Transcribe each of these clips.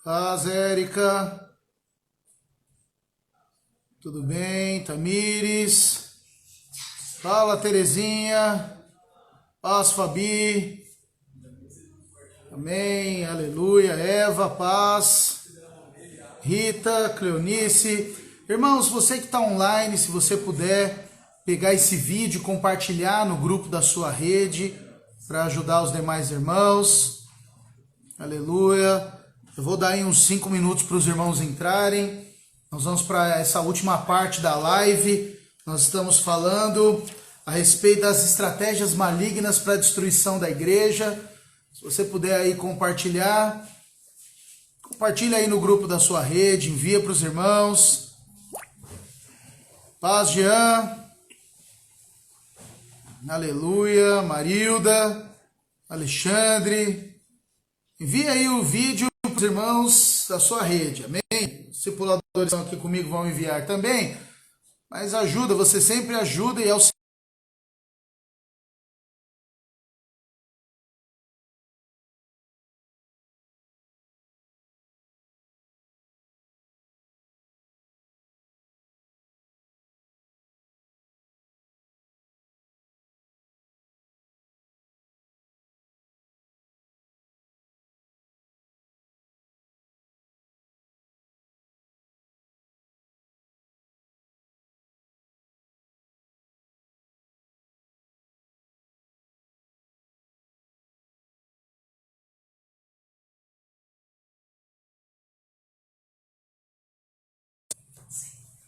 Paz, Érica. Tudo bem? Tamires. Fala, Terezinha. Paz, Fabi. Amém. Aleluia. Eva, paz. Rita, Cleonice. Irmãos, você que está online, se você puder pegar esse vídeo e compartilhar no grupo da sua rede para ajudar os demais irmãos. Aleluia. Eu vou dar aí uns 5 minutos para os irmãos entrarem. Nós vamos para essa última parte da live. Nós estamos falando a respeito das estratégias malignas para a destruição da igreja. Se você puder aí compartilhar, compartilha aí no grupo da sua rede, envia para os irmãos. Paz, Jean. Aleluia. Marilda. Alexandre. Envia aí o vídeo para os irmãos da sua rede, amém? Os discipuladores que estão aqui comigo vão enviar também, mas ajuda, você sempre ajuda e auxilia.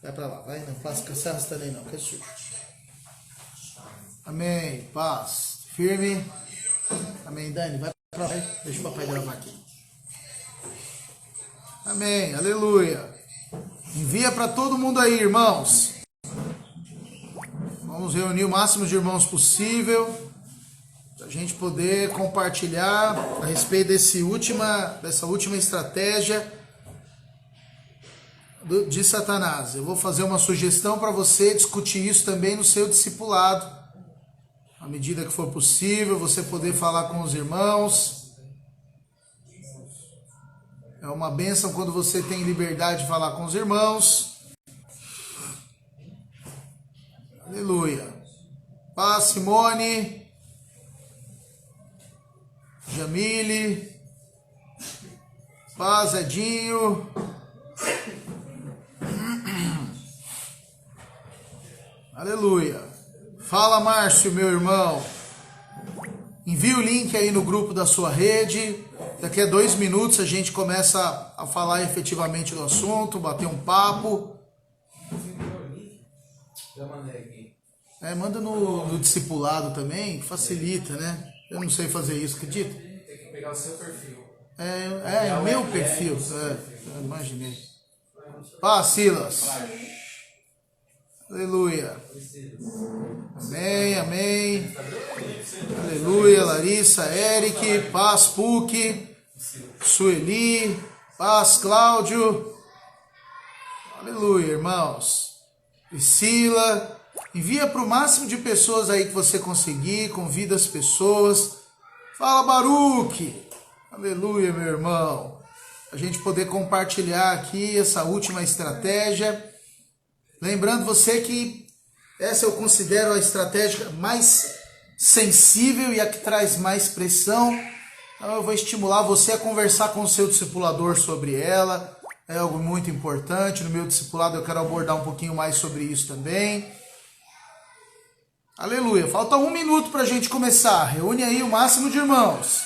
Vai para lá, vai, não faça cansaço também não, que é sujo. Amém, paz, firme. Amém, Dani, vai para lá, deixa o papai gravar aqui. Amém, aleluia. Envia para todo mundo aí, irmãos. Vamos reunir o máximo de irmãos possível para a gente poder compartilhar a respeito dessa última estratégia de Satanás. Eu vou fazer uma sugestão para você discutir isso também no seu discipulado, à medida que for possível, você poder falar com os irmãos. É uma bênção quando você tem liberdade de falar com os irmãos. Aleluia. Paz, Simone. Jamile. Paz, Edinho. Aleluia. Fala, Márcio, meu irmão. Envie o link aí no grupo da sua rede. Daqui a 2 minutos a gente começa a falar efetivamente do assunto, bater um papo. Manda no discipulado também, que facilita, né? Eu não sei fazer isso, acredita? Tem que pegar o seu perfil. É meu perfil. Eu imaginei. Paz, Silas. Aleluia. Amém, amém. Aleluia, Larissa, Eric, paz, Puc, Sueli, paz, Cláudio. Aleluia, irmãos. Priscila, envia para o máximo de pessoas aí que você conseguir, convida as pessoas. Fala, Baruque. Aleluia, meu irmão. A gente poder compartilhar aqui essa última estratégia. Lembrando você que essa eu considero a estratégia mais sensível e a que traz mais pressão. Então eu vou estimular você a conversar com o seu discipulador sobre ela. É algo muito importante. No meu discipulado eu quero abordar um pouquinho mais sobre isso também. Aleluia. Falta 1 minuto para a gente começar. Reúne aí o máximo de irmãos.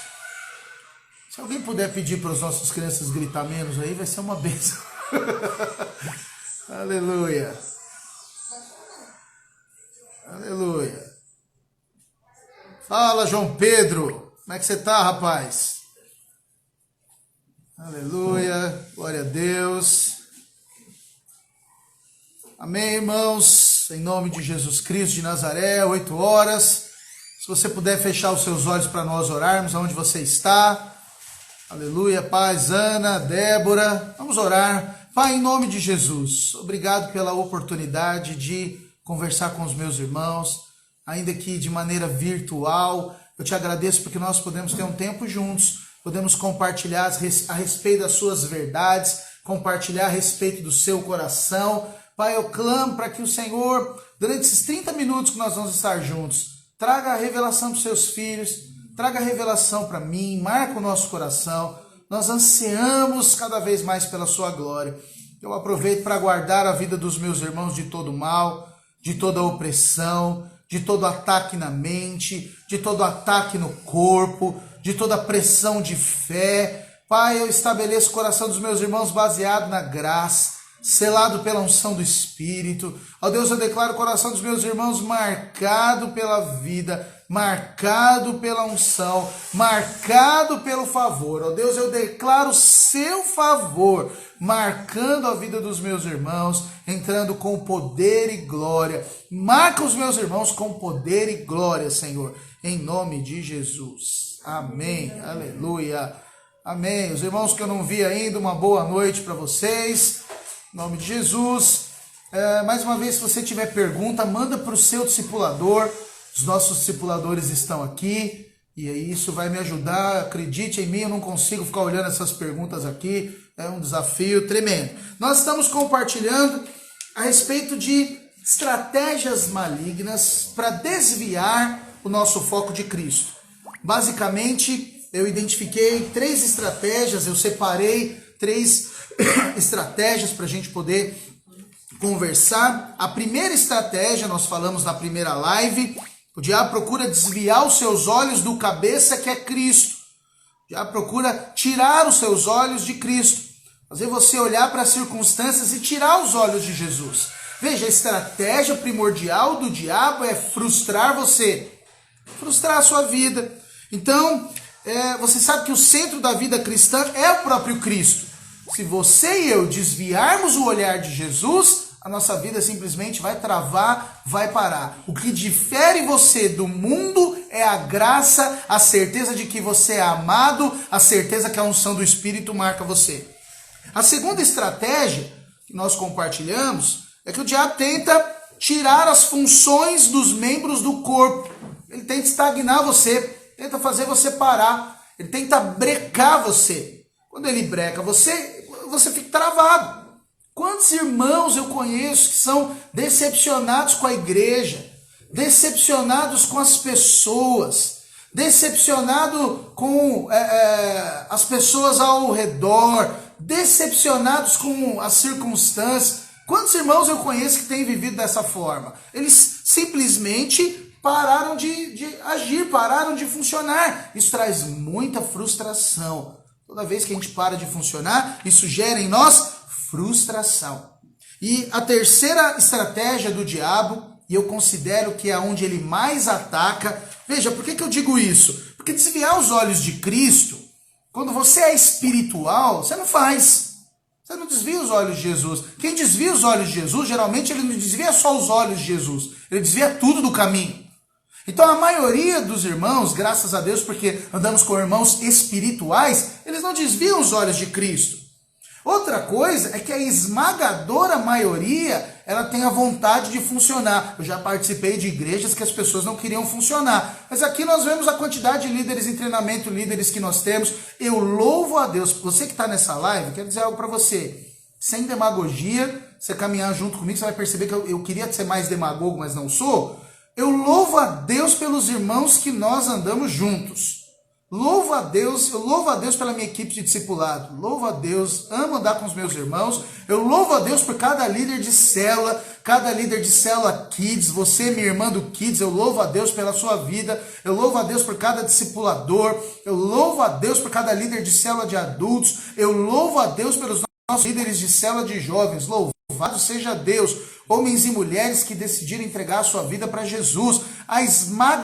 Se alguém puder pedir para as nossas crianças gritar menos aí, vai ser uma bênção. Aleluia. Aleluia. Fala, João Pedro. Como é que você tá, rapaz? Aleluia. Glória a Deus. Amém, irmãos. Em nome de Jesus Cristo de Nazaré, 8 horas. Se você puder fechar os seus olhos para nós orarmos, aonde você está. Aleluia. Paz, Ana, Débora. Vamos orar. Pai, em nome de Jesus, obrigado pela oportunidade de conversar com os meus irmãos, ainda que de maneira virtual. Eu te agradeço porque nós podemos ter um tempo juntos podemos compartilhar a respeito das suas verdades, compartilhar a respeito do seu coração. Pai, eu clamo para que o Senhor, durante esses 30 minutos que nós vamos estar juntos, traga a revelação para os seus filhos, traga a revelação para mim, marca o nosso coração. Nós ansiamos cada vez mais pela sua glória. Eu aproveito para guardar a vida dos meus irmãos de todo mal, de toda opressão, de todo ataque na mente, de todo ataque no corpo, de toda pressão de fé. Pai, eu estabeleço o coração dos meus irmãos baseado na graça, selado pela unção do Espírito. Ó Deus, eu declaro o coração dos meus irmãos marcado pela vida, marcado pela unção, marcado pelo favor. Ó Deus, eu declaro o seu favor, marcando a vida dos meus irmãos, entrando com poder e glória. Marca os meus irmãos com poder e glória, Senhor, em nome de Jesus. Amém. Aleluia. Amém. Os irmãos que eu não vi ainda, uma boa noite para vocês. Em nome de Jesus. Mais uma vez, se você tiver pergunta, manda para o seu discipulador. Os nossos discipuladores estão aqui. E aí isso vai me ajudar. Acredite em mim, eu não consigo ficar olhando essas perguntas aqui. É um desafio tremendo. Nós estamos compartilhando a respeito de estratégias malignas para desviar o nosso foco de Cristo. Basicamente, eu identifiquei 3 estratégias, eu separei 3 estratégias para a gente poder conversar. A primeira estratégia, nós falamos na primeira live, o diabo procura desviar os seus olhos do cabeça que é Cristo. O diabo procura tirar os seus olhos de Cristo, fazer você olhar para as circunstâncias e tirar os olhos de Jesus. Veja, a estratégia primordial do diabo é frustrar você, frustrar a sua vida. Então, você sabe que o centro da vida cristã é o próprio Cristo. Se você e eu desviarmos o olhar de Jesus, a nossa vida simplesmente vai travar, vai parar. O que difere você do mundo é a graça, a certeza de que você é amado, a certeza que a unção do Espírito marca você. A segunda estratégia que nós compartilhamos é que o diabo tenta tirar as funções dos membros do corpo. Ele tenta estagnar você, tenta fazer você parar, ele tenta brecar você. Quando ele breca você fica travado. Quantos irmãos eu conheço que são decepcionados com a igreja, decepcionados com as pessoas, decepcionados com as pessoas ao redor, decepcionados com as circunstâncias. Quantos irmãos eu conheço que têm vivido dessa forma? Eles simplesmente pararam de agir, pararam de funcionar. Isso traz muita frustração. Toda vez que a gente para de funcionar, isso gera em nós frustração. E a terceira estratégia do diabo, e eu considero que é onde ele mais ataca. Veja, por que eu digo isso? Porque desviar os olhos de Cristo, quando você é espiritual, você não faz. Você não desvia os olhos de Jesus. Quem desvia os olhos de Jesus, geralmente ele não desvia só os olhos de Jesus. Ele desvia tudo do caminho. Então a maioria dos irmãos, graças a Deus, porque andamos com irmãos espirituais, eles não desviam os olhos de Cristo. Outra coisa é que a esmagadora maioria, ela tem a vontade de funcionar. Eu já participei de igrejas que as pessoas não queriam funcionar. Mas aqui nós vemos a quantidade de líderes em treinamento, líderes que nós temos. Eu louvo a Deus. Você que está nessa live, quero dizer algo para você. Sem demagogia, você caminhar junto comigo, você vai perceber que eu queria ser mais demagogo, mas não sou. Eu louvo a Deus pelos irmãos que nós andamos juntos. Louvo a Deus, eu louvo a Deus pela minha equipe de discipulado. Louvo a Deus, amo andar com os meus irmãos. Eu louvo a Deus por cada líder de célula Kids, você, minha irmã do Kids, eu louvo a Deus pela sua vida. Eu louvo a Deus por cada discipulador. Eu louvo a Deus por cada líder de célula de adultos. Eu louvo a Deus pelos nossos líderes de célula de jovens. Louvado seja Deus. Homens e mulheres que decidiram entregar a sua vida para Jesus. A esmaga.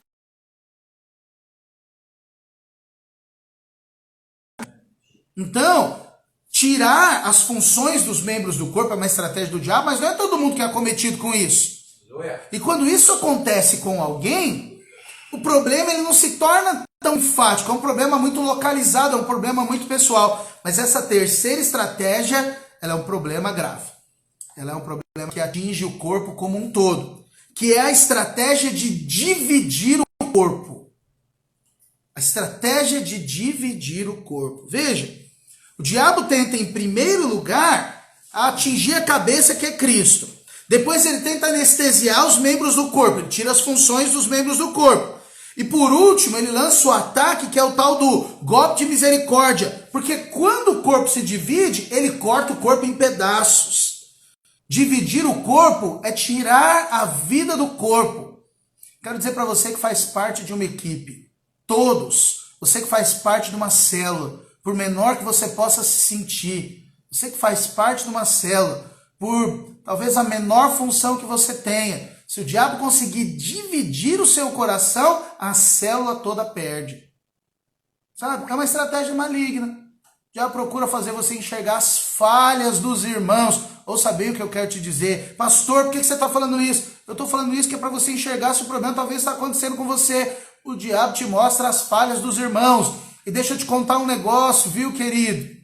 Então, tirar as funções dos membros do corpo é uma estratégia do diabo, mas não é todo mundo que é acometido com isso. E quando isso acontece com alguém, o problema ele não se torna tão enfático, é um problema muito localizado, é um problema muito pessoal. Mas essa terceira estratégia, ela é um problema grave. Ela é um problema que atinge o corpo como um todo, que é a estratégia de dividir o corpo. A estratégia de dividir o corpo. Veja, o diabo tenta, em primeiro lugar, atingir a cabeça, que é Cristo. Depois ele tenta anestesiar os membros do corpo. Ele tira as funções dos membros do corpo. E por último, ele lança o ataque, que é o tal do golpe de misericórdia. Porque quando o corpo se divide, ele corta o corpo em pedaços. Dividir o corpo é tirar a vida do corpo. Quero dizer para você que faz parte de uma equipe. Todos. Você que faz parte de uma célula. Por menor que você possa se sentir. Você que faz parte de uma célula. Por talvez a menor função que você tenha. Se o diabo conseguir dividir o seu coração, a célula toda perde. Sabe? É uma estratégia maligna. O diabo procura fazer você enxergar as falhas dos irmãos. Ou saber o que eu quero te dizer. Pastor, por que você está falando isso? Eu estou falando isso que é para você enxergar se o problema talvez está acontecendo com você. O diabo te mostra as falhas dos irmãos. E deixa eu te contar um negócio, viu, querido?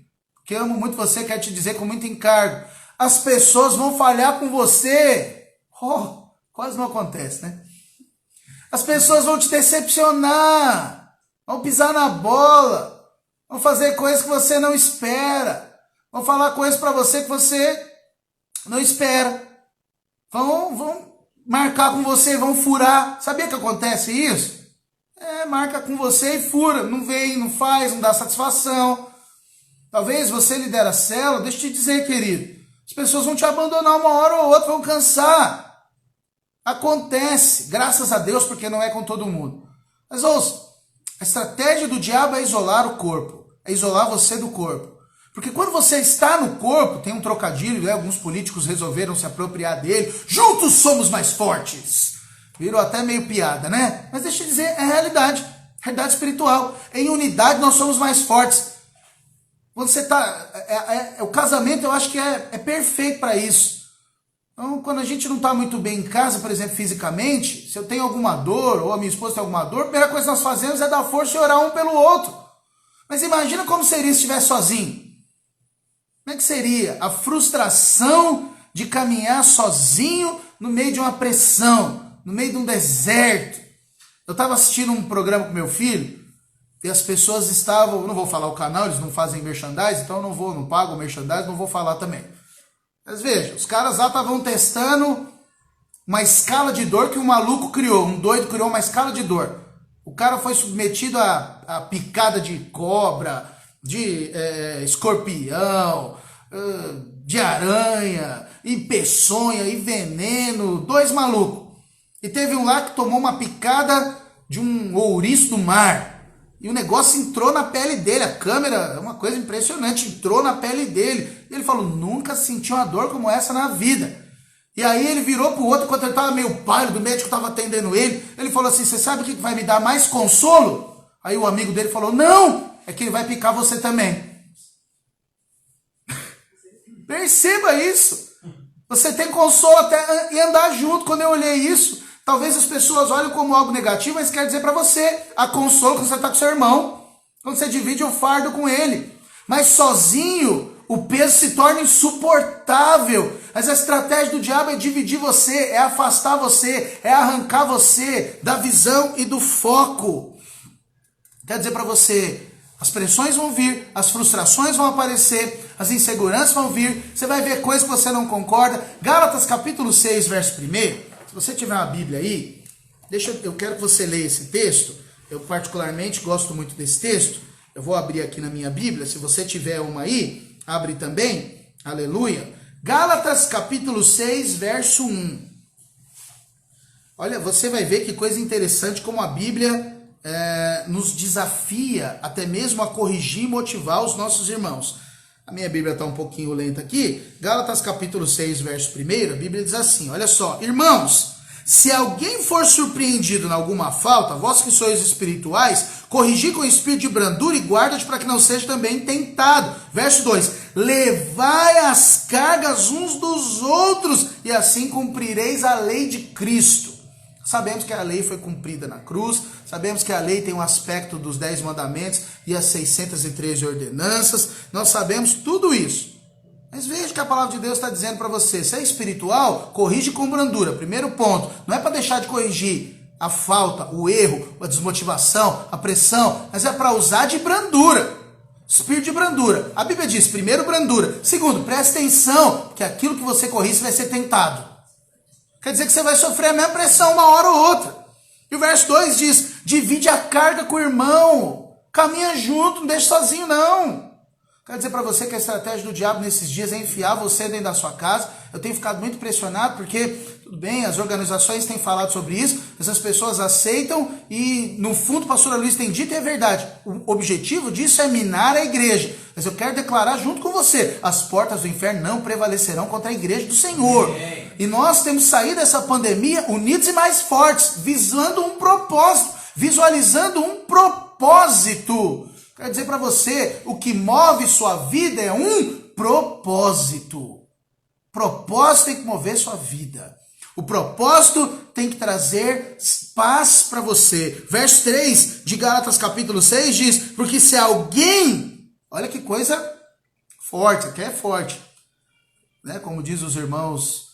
Que eu amo muito você, quero te dizer com muito encargo. As pessoas vão falhar com você. Oh, quase não acontece, né? As pessoas vão te decepcionar. Vão pisar na bola. Vão fazer coisas que você não espera. Vão falar coisas para você que você não espera. Vão marcar com você, vão furar. Sabia que acontece isso? Marca com você e fura. Não vem, não faz, não dá satisfação. Talvez você lidera a célula. Deixa eu te dizer, querido. As pessoas vão te abandonar uma hora ou outra, vão cansar. Acontece, graças a Deus, porque não é com todo mundo. Mas ouça, a estratégia do diabo é isolar o corpo. É isolar você do corpo. Porque quando você está no corpo, tem um trocadilho, né? Alguns políticos resolveram se apropriar dele. Juntos somos mais fortes. Virou até meio piada, né? Mas deixa eu dizer, é realidade. Realidade espiritual. Em unidade nós somos mais fortes. Quando você está... o casamento eu acho que é perfeito para isso. Então, quando a gente não está muito bem em casa, por exemplo, fisicamente, se eu tenho alguma dor, ou a minha esposa tem alguma dor, a primeira coisa que nós fazemos é dar força e orar um pelo outro. Mas imagina como seria se estivesse sozinho. Como é que seria a frustração de caminhar sozinho no meio de uma pressão, no meio de um deserto? Eu estava assistindo um programa com meu filho, e as pessoas estavam, não vou falar o canal, eles não fazem merchandise, então eu não pago merchandise, não vou falar também. Mas veja, os caras lá estavam testando uma escala de dor que um maluco criou, um doido criou uma escala de dor. O cara foi submetido a picada de cobra, de escorpião, de aranha, e peçonha, e veneno, 2 malucos. E teve um lá que tomou uma picada de um ouriço do mar. E o negócio entrou na pele dele, a câmera, é uma coisa impressionante, entrou na pele dele. E ele falou, nunca senti uma dor como essa na vida. E aí ele virou pro outro, enquanto ele estava meio pálido, o médico estava atendendo ele falou assim, você sabe o que vai me dar mais consolo? Aí o amigo dele falou, não, é que ele vai picar você também. Perceba isso. Você tem consolo até em andar junto. Quando eu olhei isso, talvez as pessoas olhem como algo negativo, mas quer dizer para você, há consolo quando você está com seu irmão, quando você divide o fardo com ele. Mas sozinho, o peso se torna insuportável. Mas a estratégia do diabo é dividir você, é afastar você, é arrancar você da visão e do foco. Quer dizer para você, as pressões vão vir, as frustrações vão aparecer, as inseguranças vão vir, você vai ver coisas que você não concorda. Gálatas capítulo 6, verso 1. Se você tiver uma Bíblia aí, eu quero que você leia esse texto. Eu particularmente gosto muito desse texto. Eu vou abrir aqui na minha Bíblia. Se você tiver uma aí, abre também. Aleluia. Gálatas capítulo 6, verso 1. Olha, você vai ver que coisa interessante como a Bíblia nos desafia até mesmo a corrigir e motivar os nossos irmãos. A minha Bíblia está um pouquinho lenta aqui. Gálatas capítulo 6, verso 1, a Bíblia diz assim, olha só. Irmãos, se alguém for surpreendido em alguma falta, vós que sois espirituais, corrigi com espírito de brandura e guarda-te para que não seja também tentado. Verso 2, levai as cargas uns dos outros e assim cumprireis a lei de Cristo. Sabemos que a lei foi cumprida na cruz, sabemos que a lei tem um aspecto dos 10 mandamentos e as 613 ordenanças, nós sabemos tudo isso. Mas veja que a palavra de Deus está dizendo para você, se é espiritual, corrige com brandura. Primeiro ponto, não é para deixar de corrigir, a falta, o erro, a desmotivação, a pressão, mas é para usar de brandura. Espírito de brandura. A Bíblia diz, primeiro, brandura. Segundo, presta atenção, que aquilo que você corrige vai ser tentado. Quer dizer que você vai sofrer a mesma pressão uma hora ou outra. E o verso 2 diz, divide a carga com o irmão. Caminha junto, não deixa sozinho não. Quero dizer para você que a estratégia do diabo nesses dias é enfiar você dentro da sua casa. Eu tenho ficado muito impressionado porque, tudo bem, as organizações têm falado sobre isso, mas as pessoas aceitam e, no fundo, o pastor Luiz tem dito e é verdade. O objetivo disso é minar a igreja. Mas eu quero declarar junto com você, as portas do inferno não prevalecerão contra a igreja do Senhor. E nós temos saído dessa pandemia unidos e mais fortes, visando um propósito, visualizando um propósito. Quero dizer para você, o que move sua vida é um propósito. Propósito tem que mover sua vida. O propósito tem que trazer paz para você. Verso 3 de Gálatas capítulo 6 diz, porque se alguém, olha que coisa forte, aqui é forte, né? Como diz os irmãos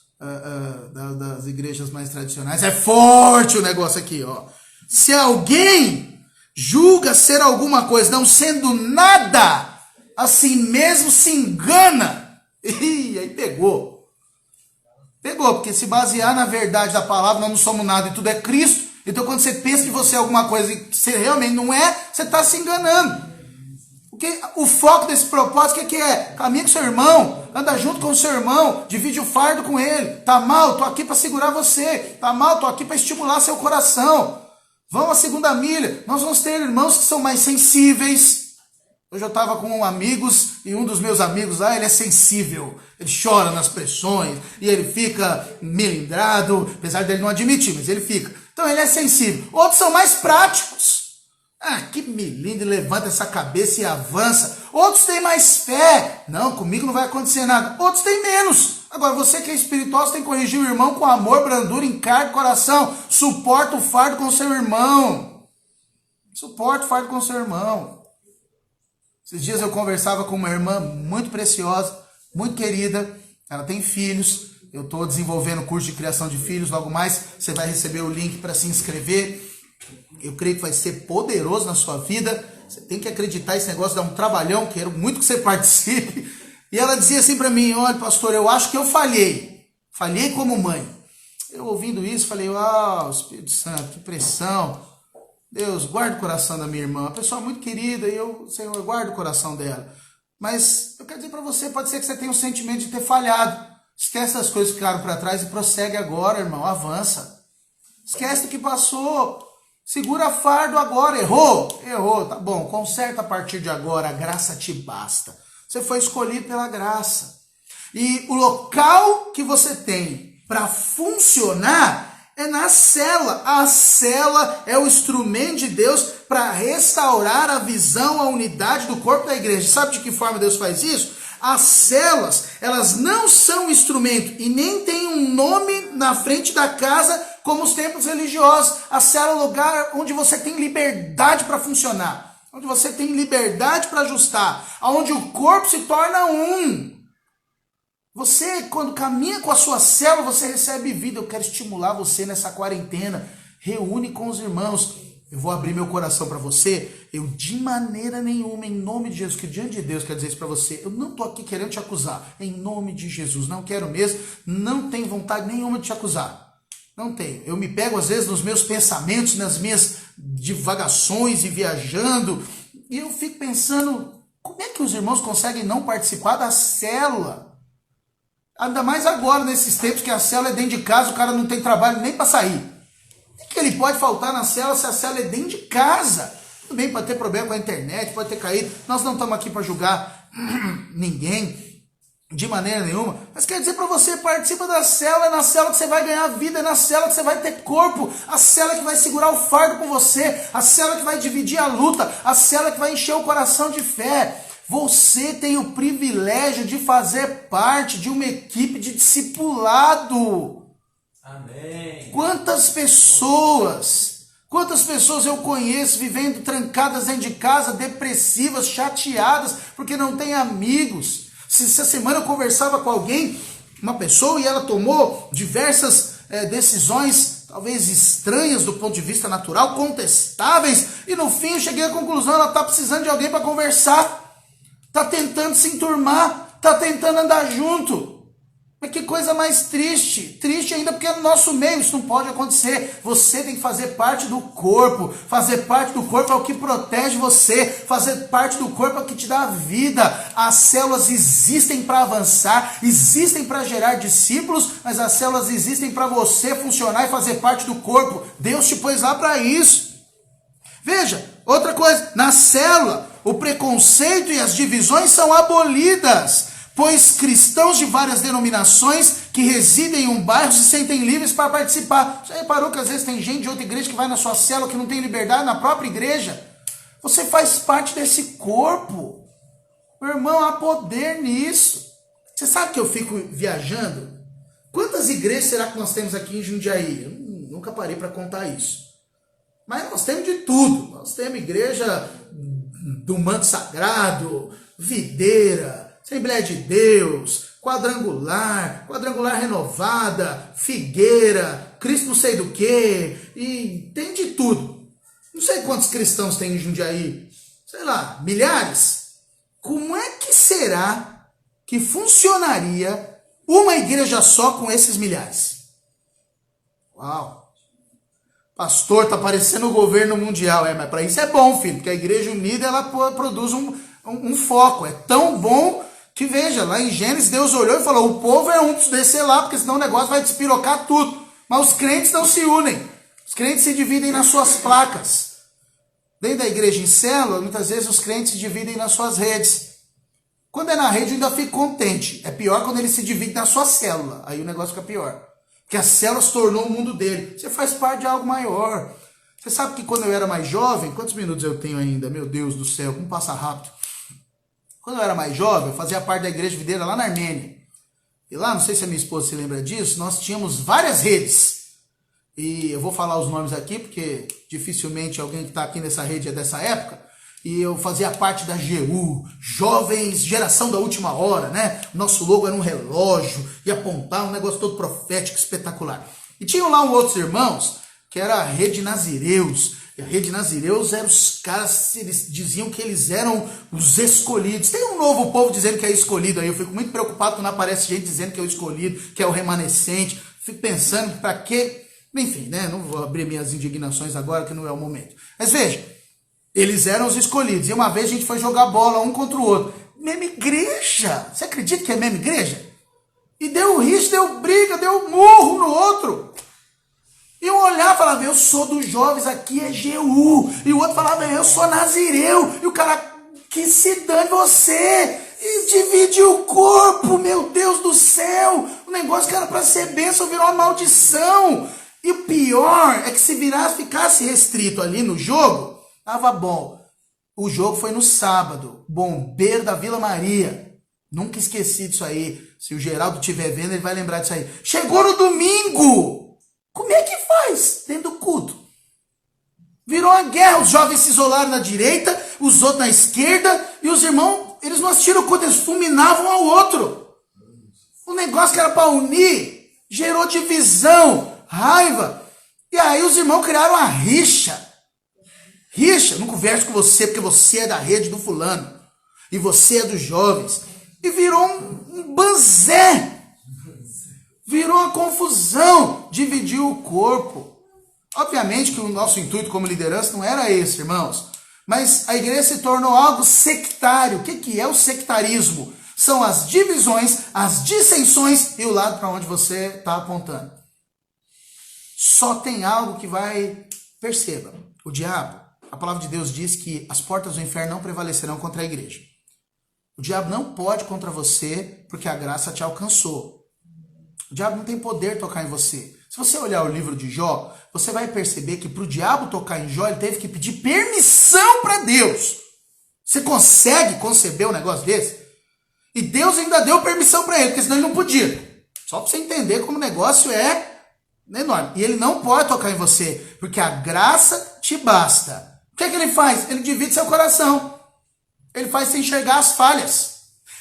das igrejas mais tradicionais, é forte o negócio aqui, ó. Se alguém julga ser alguma coisa, não sendo nada, assim mesmo se engana. E aí pegou. Pegou, porque se basear na verdade da palavra, nós não somos nada e tudo é Cristo. Então quando você pensa que você é alguma coisa e você realmente não é, você está se enganando. Porque o foco desse propósito, o que é? Caminha com seu irmão, anda junto com o seu irmão, divide o fardo com ele. Tá mal? Tô aqui para segurar você. Tá mal? Tô aqui para estimular seu coração. Vão à segunda milha. Nós vamos ter irmãos que são mais sensíveis. Hoje eu estava com amigos e um dos meus amigos lá, ele é sensível. Ele chora nas pressões e ele fica melindrado, apesar dele não admitir, mas ele fica. Então ele é sensível. Outros são mais práticos. Ah, que melindre, levanta essa cabeça e avança. Outros têm mais fé. Não, comigo não vai acontecer nada. Outros têm menos. Agora, você que é espiritual, você tem que corrigir o irmão com amor, brandura, encargo, coração. Suporta o fardo com o seu irmão. Suporta o fardo com o seu irmão. Esses dias eu conversava com uma irmã muito preciosa, muito querida. Ela tem filhos. Eu estou desenvolvendo curso de criação de filhos. Logo mais, você vai receber o link para se inscrever. Eu creio que vai ser poderoso na sua vida. Você tem que acreditar, esse negócio dá um trabalhão. Quero muito que você participe. E ela dizia assim para mim, olha pastor, eu acho que eu falhei. Falhei como mãe. Eu ouvindo isso, falei, Espírito Santo, que pressão. Deus, guarda o coração da minha irmã. Uma pessoa muito querida, e Senhor, guarda o coração dela. Mas eu quero dizer para você, pode ser que você tenha um sentimento de ter falhado. Esquece as coisas que ficaram para trás e prossegue agora, irmão, avança. Esquece do que passou. Segura fardo agora. Errou? Errou. Tá bom, conserta a partir de agora. A graça te basta. Você foi escolhido pela graça. E o local que você tem para funcionar é na cela. A cela é o instrumento de Deus para restaurar a visão, a unidade do corpo da igreja. Sabe de que forma Deus faz isso? As celas, elas não são instrumento e nem tem um nome na frente da casa como os templos religiosos. A cela é o lugar onde você tem liberdade para funcionar, onde você tem liberdade para ajustar, onde o corpo se torna um. Você, quando caminha com a sua célula, você recebe vida. Eu quero estimular você nessa quarentena. Reúne com os irmãos. Eu vou abrir meu coração para você. Eu, de maneira nenhuma, em nome de Jesus, que diante de Deus, quero dizer isso para você. Eu não estou aqui querendo te acusar. Em nome de Jesus. Não quero mesmo. Não tenho vontade nenhuma de te acusar. Não tenho. Eu me pego, às vezes, nos meus pensamentos, nas minhas divagações e viajando. E eu fico pensando, como é que os irmãos conseguem não participar da célula? Ainda mais agora, nesses tempos que a célula é dentro de casa, o cara não tem trabalho nem para sair. O que ele pode faltar na célula se a célula é dentro de casa? Tudo bem, pode ter problema com a internet, pode ter caído. Nós não estamos aqui para julgar ninguém, de maneira nenhuma. Mas quer dizer para você, participa da célula, é na célula que você vai ganhar vida, é na célula que você vai ter corpo, a célula que vai segurar o fardo com você, a célula que vai dividir a luta, a célula que vai encher o coração de fé. Você tem o privilégio de fazer parte de uma equipe de discipulado. Amém. Quantas pessoas eu conheço vivendo trancadas dentro de casa, depressivas, chateadas, porque não tem amigos. Essa semana eu conversava com alguém, uma pessoa, e ela tomou diversas decisões, talvez estranhas do ponto de vista natural, contestáveis, e no fim eu cheguei à conclusão, ela está precisando de alguém para conversar, está tentando se enturmar, está tentando andar junto. Mas que coisa mais triste, triste ainda porque é no nosso meio, isso não pode acontecer. Você tem que fazer parte do corpo, fazer parte do corpo é o que protege você, fazer parte do corpo é o que te dá vida. As células existem para avançar, existem para gerar discípulos, mas as células existem para você funcionar e fazer parte do corpo. Deus te pôs lá para isso. Veja, outra coisa, na célula, o preconceito e as divisões são abolidas, pois cristãos de várias denominações que residem em um bairro se sentem livres para participar. Você reparou que às vezes tem gente de outra igreja que vai na sua célula que não tem liberdade na própria igreja? Você faz parte desse corpo. Meu irmão, há poder nisso. Você sabe que eu fico viajando? Quantas igrejas será que nós temos aqui em Jundiaí? Eu nunca parei para contar isso. Mas nós temos de tudo. Nós temos igreja do Manto Sagrado, Videira, Assembleia de Deus, quadrangular renovada, Figueira, Cristo não sei do que, e tem de tudo. Não sei quantos cristãos tem em Jundiaí, sei lá, milhares. Como é que será que funcionaria uma igreja só com esses milhares? Uau! Pastor, tá parecendo o governo mundial. Mas para isso é bom, filho, porque a igreja unida ela produz um foco. É tão bom que, veja, lá em Gênesis, Deus olhou e falou, o povo é um, precisa descer lá, porque senão o negócio vai despirocar tudo. Mas os crentes não se unem. Os crentes se dividem nas suas placas. Dentro da igreja em célula, muitas vezes os crentes se dividem nas suas redes. Quando é na rede, eu ainda fico contente. É pior quando ele se divide na sua célula. Aí o negócio fica pior. Porque a célula se tornou o mundo dele. Você faz parte de algo maior. Você sabe que quando eu era mais jovem, quantos minutos eu tenho ainda? Meu Deus do céu, como passa rápido. Quando eu era mais jovem, eu fazia parte da igreja videira lá na Armênia. E lá, não sei se a minha esposa se lembra disso, nós tínhamos várias redes. E eu vou falar os nomes aqui, porque dificilmente alguém que está aqui nessa rede é dessa época. E eu fazia parte da GU, Jovens Geração da Última Hora, né? Nosso logo era um relógio, e apontar um negócio todo profético, espetacular. E tinham lá outros irmãos, que era a Rede Nazireus. E a Rede Nazireus eram os caras, eles diziam que eles eram os escolhidos. Tem um novo povo dizendo que é escolhido aí. Eu fico muito preocupado quando aparece gente dizendo que é o escolhido, que é o remanescente. Fico pensando para quê? Enfim, né? Não vou abrir minhas indignações agora, que não é o momento. Mas veja, eles eram os escolhidos. E uma vez a gente foi jogar bola um contra o outro. Mesma igreja. Você acredita que é a mesma igreja? E deu rixa, deu briga, deu murro no outro. E um olhava e falava, eu sou dos jovens, aqui é GU. E o outro falava, eu sou Nazireu. E o cara, que se dane você. E dividiu o corpo, meu Deus do céu. O negócio que era para ser bênção virou uma maldição. E o pior é que se ficasse restrito ali no jogo, tava bom. O jogo foi no sábado. Bombeiro da Vila Maria. Nunca esqueci disso aí. Se o Geraldo estiver vendo, ele vai lembrar disso aí. Chegou no domingo. Como é que faz dentro do culto? Virou uma guerra. Os jovens se isolaram na direita, os outros na esquerda. E os irmãos, eles não assistiram o culto, eles fulminavam ao outro. O negócio que era para unir, gerou divisão, raiva. E aí os irmãos criaram uma rixa. Rixa, não converso com você porque você é da rede do fulano. E você é dos jovens. E virou um banzé. Virou uma confusão. Dividiu o corpo. Obviamente que o nosso intuito como liderança não era esse, irmãos. Mas a igreja se tornou algo sectário. O que é o sectarismo? São as divisões, as dissensões e o lado para onde você está apontando. Só tem algo que vai... Perceba, o diabo, a palavra de Deus diz que as portas do inferno não prevalecerão contra a igreja. O diabo não pode contra você porque a graça te alcançou. O diabo não tem poder de tocar em você. Se você olhar o livro de Jó, você vai perceber que para o diabo tocar em Jó, ele teve que pedir permissão para Deus. Você consegue conceber um negócio desse? E Deus ainda deu permissão para ele, porque senão ele não podia. Só para você entender como o negócio é enorme. E ele não pode tocar em você, porque a graça te basta. O que é que ele faz? Ele divide seu coração. Ele faz você enxergar as falhas.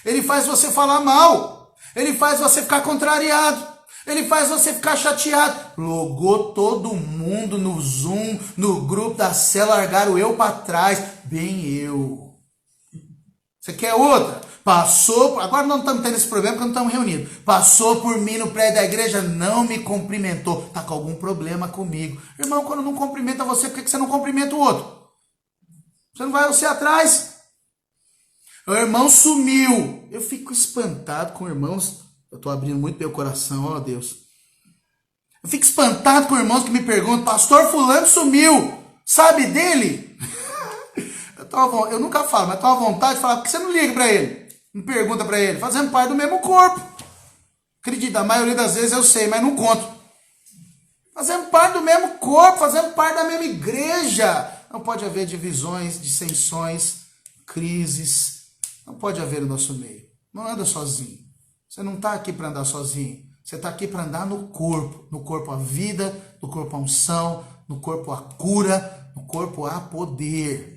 Ele faz você falar mal. Ele faz você ficar contrariado. Ele faz você ficar chateado. Logou todo mundo no Zoom, no grupo da célula, largaram eu para trás. Bem eu. Você quer outra? Passou, agora não estamos tendo esse problema porque não estamos reunidos. Passou por mim no prédio da igreja, não me cumprimentou. Está com algum problema comigo. Irmão, quando não cumprimenta você, por que você não cumprimenta o outro? Você não vai você atrás? O irmão sumiu. Eu fico espantado com irmãos. Eu estou abrindo muito meu coração, ó Deus. Eu fico espantado com irmãos que me perguntam, pastor fulano sumiu. Sabe dele? Eu nunca falo, mas estou à vontade de falar, por que você não liga para ele? Não pergunta para ele. Fazendo parte do mesmo corpo. Acredita, a maioria das vezes eu sei, mas não conto. Fazendo parte do mesmo corpo, fazendo parte da mesma igreja. Não pode haver divisões, dissensões, crises. Não pode haver no nosso meio. Não anda sozinho. Você não está aqui para andar sozinho. Você está aqui para andar no corpo. No corpo a vida, no corpo a unção, no corpo a cura, no corpo a poder.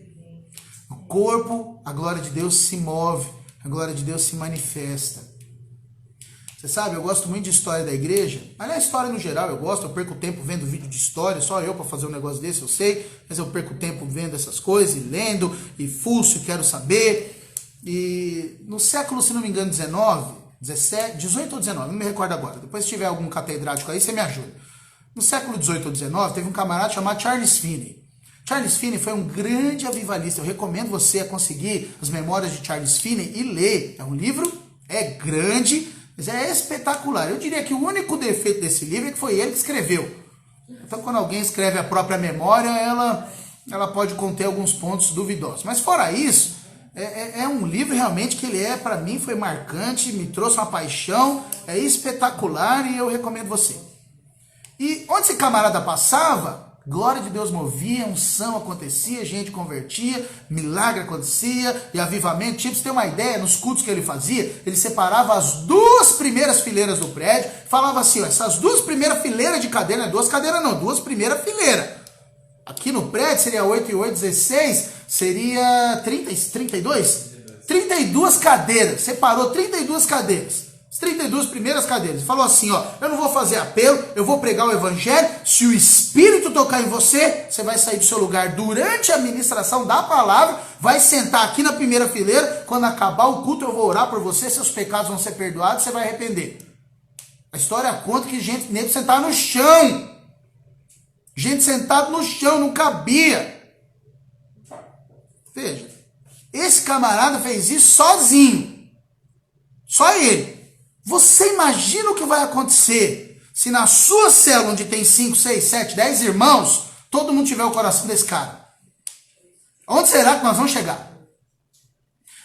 No corpo, a glória de Deus se move, a glória de Deus se manifesta. Você sabe, eu gosto muito de história da igreja, mas não é história no geral, eu perco tempo vendo vídeo de história, só eu para fazer um negócio desse, eu sei, mas eu perco tempo vendo essas coisas, e lendo, e fuço, e quero saber. E no século, se não me engano, 18 ou 19, não me recordo agora, depois se tiver algum catedrático aí, você me ajuda. No século 18 ou 19, teve um camarada chamado Charles Finney. Charles Finney foi um grande avivalista. Eu recomendo você a conseguir as memórias de Charles Finney e ler. É um livro, é grande, mas é espetacular. Eu diria que o único defeito desse livro é que foi ele que escreveu. Então, quando alguém escreve a própria memória, ela pode conter alguns pontos duvidosos. Mas fora isso, é um livro realmente que ele para mim, foi marcante, me trouxe uma paixão, é espetacular e eu recomendo você. E onde esse camarada passava, glória de Deus movia, unção acontecia, gente convertia, milagre acontecia, e avivamento. Tipo, você tem uma ideia, nos cultos que ele fazia, ele separava as duas primeiras fileiras do prédio, falava assim, ó, essas duas primeiras fileiras de cadeira, não é duas cadeiras não, duas primeiras fileiras. Aqui no prédio seria 8 e 8, 16, seria 32? 32 cadeiras, separou 32 cadeiras. As 32 primeiras cadeiras. Falou assim, ó, eu não vou fazer apelo, eu vou pregar o evangelho, se o Espírito tocar em você, você vai sair do seu lugar durante a ministração da palavra, vai sentar aqui na primeira fileira, quando acabar o culto eu vou orar por você, seus pecados vão ser perdoados, você vai arrepender. A história conta que nego sentava no chão. Gente sentada no chão, não cabia. Veja, esse camarada fez isso sozinho. Só ele. Você imagina o que vai acontecer se na sua célula, onde tem 5, 6, 7, 10 irmãos, todo mundo tiver o coração desse cara? Onde será que nós vamos chegar?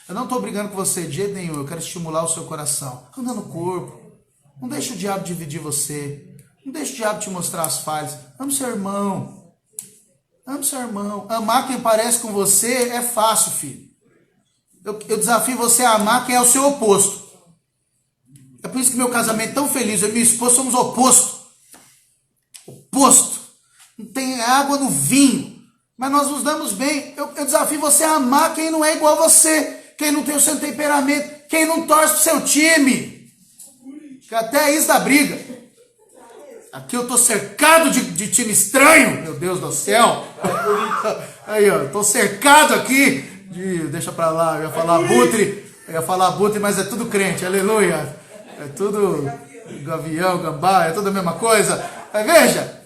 Eu não estou brigando com você de jeito nenhum, eu quero estimular o seu coração. Anda no corpo. Não deixe o diabo dividir você. Não deixe o diabo te mostrar as falhas. Ame seu irmão. Ame seu irmão. Amar quem parece com você é fácil, filho. Eu desafio você a amar quem é o seu oposto. É por isso que meu casamento é tão feliz. Eu e minha esposa somos opostos. Oposto. Não tem água no vinho. Mas nós nos damos bem. Eu desafio você a amar quem não é igual a você. Quem não tem o seu temperamento. Quem não torce pro seu time. Que até isso dá briga. Aqui eu tô cercado de time estranho. Meu Deus do céu. Aí, ó. Tô cercado aqui de... Deixa pra lá. Eu ia falar Butre, mas é tudo crente. Aleluia. É tudo gavião, gambá, é tudo a mesma coisa. Mas veja,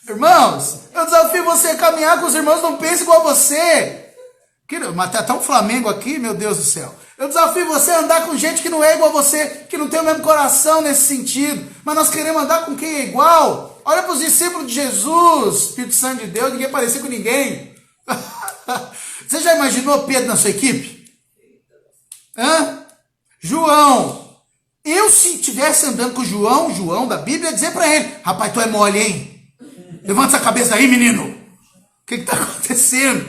irmãos, eu desafio você a caminhar com os irmãos, não pense igual a você. Mas tem até um Flamengo aqui, meu Deus do céu. Eu desafio você a andar com gente que não é igual a você, que não tem o mesmo coração nesse sentido. Mas nós queremos andar com quem é igual. Olha para os discípulos de Jesus, Espírito Santo de Deus, ninguém parecia com ninguém. Você já imaginou Pedro na sua equipe? João. Eu, se estivesse andando com o João da Bíblia, ia dizer para ele, rapaz, tu é mole, hein? Levanta essa cabeça aí, menino. O que está acontecendo?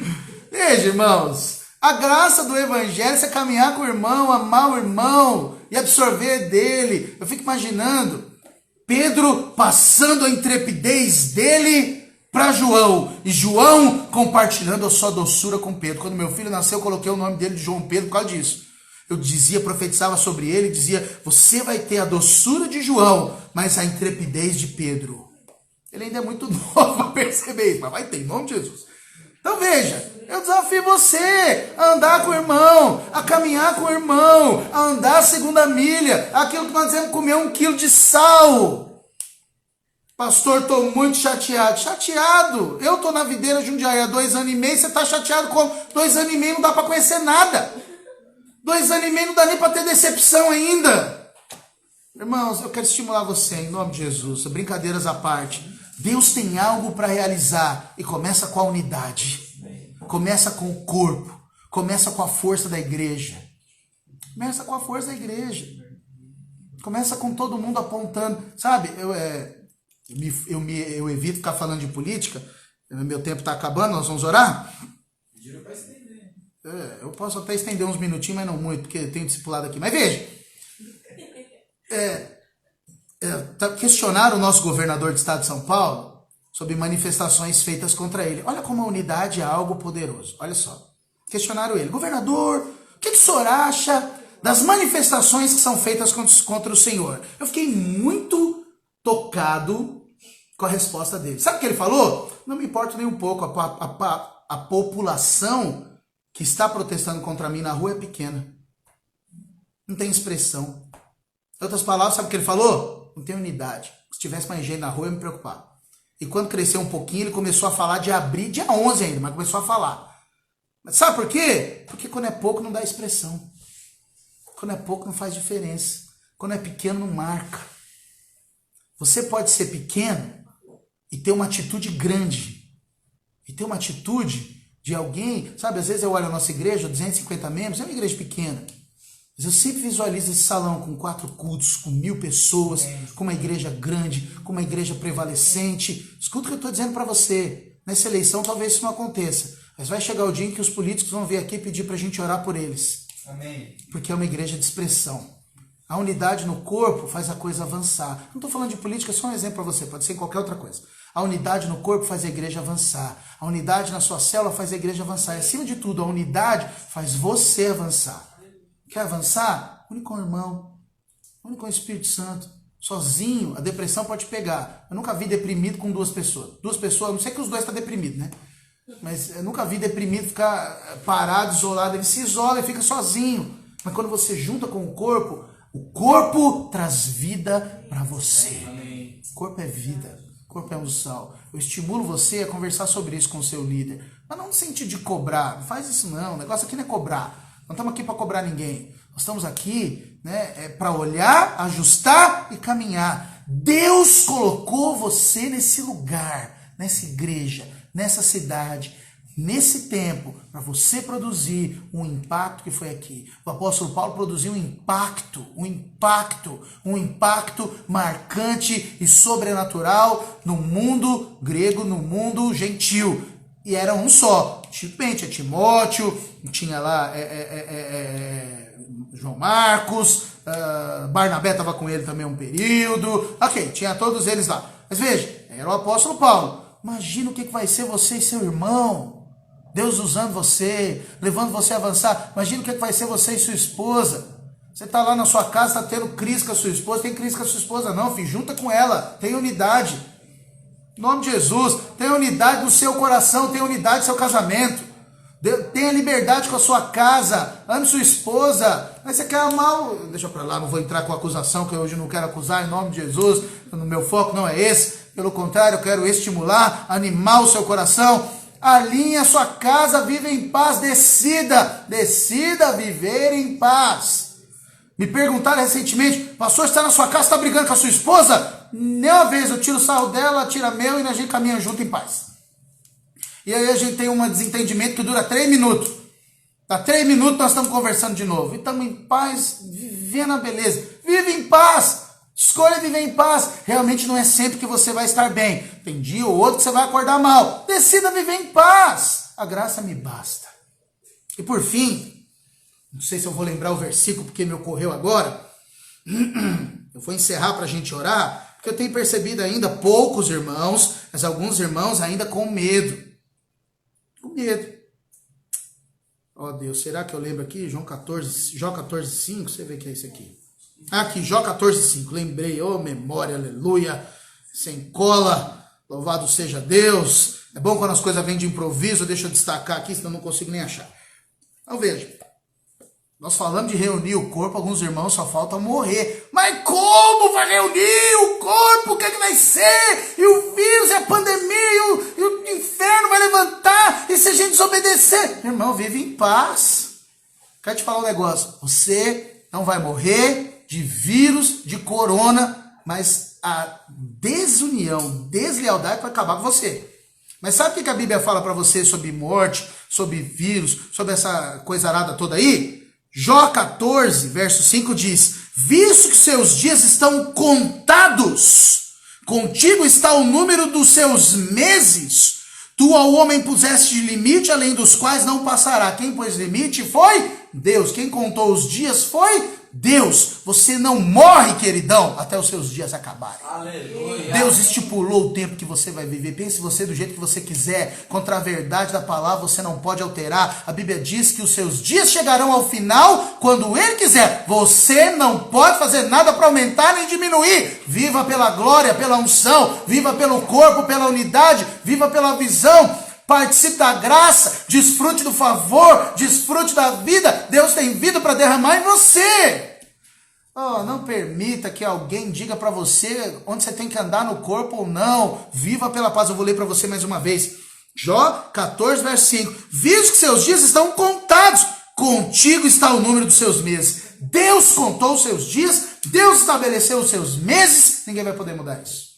Veja, irmãos, a graça do evangelho é você caminhar com o irmão, amar o irmão e absorver dele. Eu fico imaginando Pedro passando a intrepidez dele para João. E João compartilhando a sua doçura com Pedro. Quando meu filho nasceu, eu coloquei o nome dele de João Pedro por causa disso. Eu dizia, profetizava sobre ele, dizia, você vai ter a doçura de João, mas a intrepidez de Pedro. Ele ainda é muito novo para perceber isso, mas vai ter, em nome de Jesus. Então veja, eu desafio você a andar com o irmão, a caminhar com o irmão, a andar a segunda milha, aquilo que nós dizemos, comer 1 quilo de sal. Pastor, estou muito chateado. Chateado? Eu estou na videira Jundiaí há 2 anos e meio, você está chateado como? 2 anos e meio não dá para conhecer nada. 2 anos e meio não dá nem para ter decepção ainda. Irmãos, eu quero estimular você em nome de Jesus, brincadeiras à parte. Deus tem algo para realizar e começa com a unidade. Começa com o corpo. Começa com a força da igreja. Começa com a força da igreja. Começa com todo mundo apontando. Sabe, eu evito ficar falando de política. Meu tempo está acabando, nós vamos orar? Eu posso até estender uns minutinhos, mas não muito, porque eu tenho discipulado aqui. Mas veja, questionaram o nosso governador do estado de São Paulo sobre manifestações feitas contra ele. Olha como a unidade é algo poderoso. Olha só. Questionaram ele. Governador, o que o senhor acha das manifestações que são feitas contra o senhor? Eu fiquei muito tocado com a resposta dele. Sabe o que ele falou? Não me importa nem um pouco. A população que está protestando contra mim na rua é pequena. Não tem expressão. Em outras palavras, sabe o que ele falou? Não tem unidade. Se tivesse mais gente na rua, eu ia me preocupar. E quando cresceu um pouquinho, ele começou a falar de abrir, dia 11 ainda, mas começou a falar. Mas sabe por quê? Porque quando é pouco não dá expressão. Quando é pouco não faz diferença. Quando é pequeno não marca. Você pode ser pequeno e ter uma atitude grande. E ter uma atitude de alguém, sabe, às vezes eu olho a nossa igreja, 250 membros, é uma igreja pequena. Mas eu sempre visualizo esse salão com 4 cultos, com 1000 pessoas, com uma igreja grande, com uma igreja prevalecente. Escuta o que eu estou dizendo para você. Nessa eleição talvez isso não aconteça. Mas vai chegar o dia em que os políticos vão vir aqui pedir para a gente orar por eles. Amém. Porque é uma igreja de expressão. A unidade no corpo faz a coisa avançar. Não estou falando de política, é só um exemplo para você, pode ser qualquer outra coisa. A unidade no corpo faz a igreja avançar. A unidade na sua célula faz a igreja avançar. E acima de tudo, a unidade faz você avançar. Quer avançar? Une com o irmão. Une com o Espírito Santo. Sozinho, a depressão pode pegar. Eu nunca vi deprimido com 2 pessoas. 2 pessoas, não sei que os 2 estão deprimidos, né? Mas eu nunca vi deprimido ficar parado, isolado. Ele se isola e fica sozinho. Mas quando você junta com o corpo traz vida para você. O corpo é vida. O corpo é unção. Eu estimulo você a conversar sobre isso com o seu líder. Mas não no sentido de cobrar. Não faz isso não. O negócio aqui não é cobrar. Não estamos aqui para cobrar ninguém. Nós estamos aqui, né, para olhar, ajustar e caminhar. Deus colocou você nesse lugar, nessa igreja, nessa cidade, nesse tempo, para você produzir um impacto que foi aqui. O apóstolo Paulo produziu um impacto marcante e sobrenatural no mundo grego, no mundo gentil. E era um só. Tinha Timóteo, tinha lá João Marcos, Barnabé estava com ele também um período. Ok, tinha todos eles lá. Mas veja, era o apóstolo Paulo. Imagina o que vai ser você e seu irmão. Deus usando você, levando você a avançar. Imagina o que vai ser você e sua esposa. Você está lá na sua casa, está tendo crise com a sua esposa. Tem crise com a sua esposa não, filho. Junta com ela. Tem unidade. Em nome de Jesus. Tem unidade no seu coração. Tem unidade no seu casamento. Tenha liberdade com a sua casa. Ame sua esposa. Mas você quer amar deixa pra lá, não vou entrar com acusação, que hoje eu não quero acusar em nome de Jesus. No meu foco não é esse. Pelo contrário, eu quero estimular, animar o seu coração. Alinhe a sua casa, viva em paz. Decida viver em paz. Me perguntaram recentemente, pastor, está na sua casa, está brigando com a sua esposa? Nem uma vez, eu tiro o sarro dela, ela tira meu e a gente caminha junto em paz. E aí a gente tem um desentendimento que dura 3 minutos. Tá 3 minutos nós estamos conversando de novo. E estamos em paz, vivendo a beleza. Vive em paz. Escolha viver em paz. Realmente não é sempre que você vai estar bem. Tem dia ou outro que você vai acordar mal. Decida viver em paz. A graça me basta. E por fim, não sei se eu vou lembrar o versículo porque me ocorreu agora. Eu vou encerrar para a gente orar, porque eu tenho percebido ainda poucos irmãos, mas alguns irmãos ainda com medo. Com medo. Ó Deus, será que eu lembro aqui? Jó 14:5, você vê que é isso aqui. Aqui, Jó 14:5, lembrei, memória, aleluia, sem cola, louvado seja Deus. É bom quando as coisas vêm de improviso, deixa eu destacar aqui, senão eu não consigo nem achar. Então veja, nós falamos de reunir o corpo, alguns irmãos só faltam morrer. Mas como vai reunir o corpo? O que é que vai ser? E o vírus, e a pandemia, e o inferno vai levantar, e se a gente desobedecer? Irmão, vive em paz. Quero te falar um negócio, você não vai morrer de vírus, de corona, mas a desunião, deslealdade vai acabar com você. Mas sabe o que a Bíblia fala para você sobre morte, sobre vírus, sobre essa coisa arada toda aí? Jó 14, verso 5 diz: visto que seus dias estão contados, contigo está o número dos seus meses, tu ao homem puseste limite, além dos quais não passará. Quem pôs limite foi Deus. Quem contou os dias foi Deus. Você não morre, queridão, até os seus dias acabarem. Aleluia. Deus estipulou o tempo que você vai viver. Pense você do jeito que você quiser. Contra a verdade da palavra você não pode alterar. A Bíblia diz que os seus dias chegarão ao final quando Ele quiser. Você não pode fazer nada para aumentar nem diminuir. Viva pela glória, pela unção. Viva pelo corpo, pela unidade. Viva pela visão. Participe da graça, desfrute do favor, desfrute da vida. Deus tem vida para derramar em você. Oh, não permita que alguém diga para você onde você tem que andar no corpo ou não. Viva pela paz. Eu vou ler para você mais uma vez. Jó 14, verso 5. Visto que seus dias estão contados, contigo está o número dos seus meses. Deus contou os seus dias, Deus estabeleceu os seus meses. Ninguém vai poder mudar isso.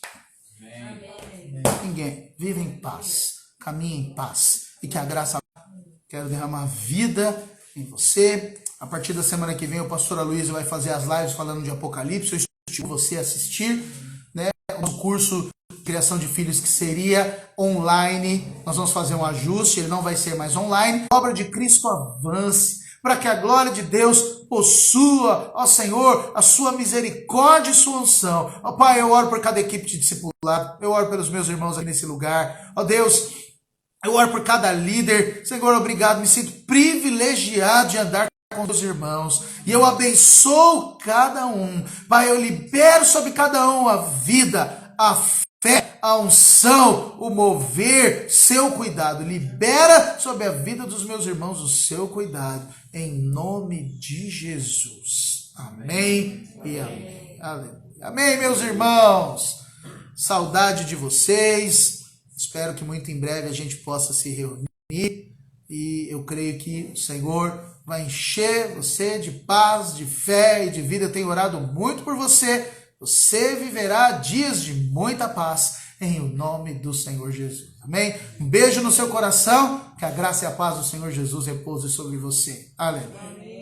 Amém. Ninguém. Viva em paz. Caminhe em paz. E que a graça... Quero derramar vida em você. A partir da semana que vem, o pastor Aloysio vai fazer as lives falando de Apocalipse. Eu estimulo você a assistir, né? O curso de criação de filhos que seria online. Nós vamos fazer um ajuste. Ele não vai ser mais online. A obra de Cristo avance, para que a glória de Deus possua, ó Senhor, a sua misericórdia e sua unção. Ó Pai, eu oro por cada equipe de discipulado. Eu oro pelos meus irmãos aqui nesse lugar. Ó Deus, eu oro por cada líder. Senhor, obrigado. Me sinto privilegiado de andar com os irmãos. E eu abençoo cada um. Pai, eu libero sobre cada um a vida, a fé, a unção, o mover, seu cuidado. Libera sobre a vida dos meus irmãos o seu cuidado. Em nome de Jesus. Amém e amém. Aleluia. Amém, meus irmãos. Saudade de vocês. Espero que muito em breve a gente possa se reunir. E eu creio que o Senhor vai encher você de paz, de fé e de vida. Eu tenho orado muito por você. Você viverá dias de muita paz em o nome do Senhor Jesus. Amém? Um beijo no seu coração. Que a graça e a paz do Senhor Jesus repouse sobre você. Aleluia.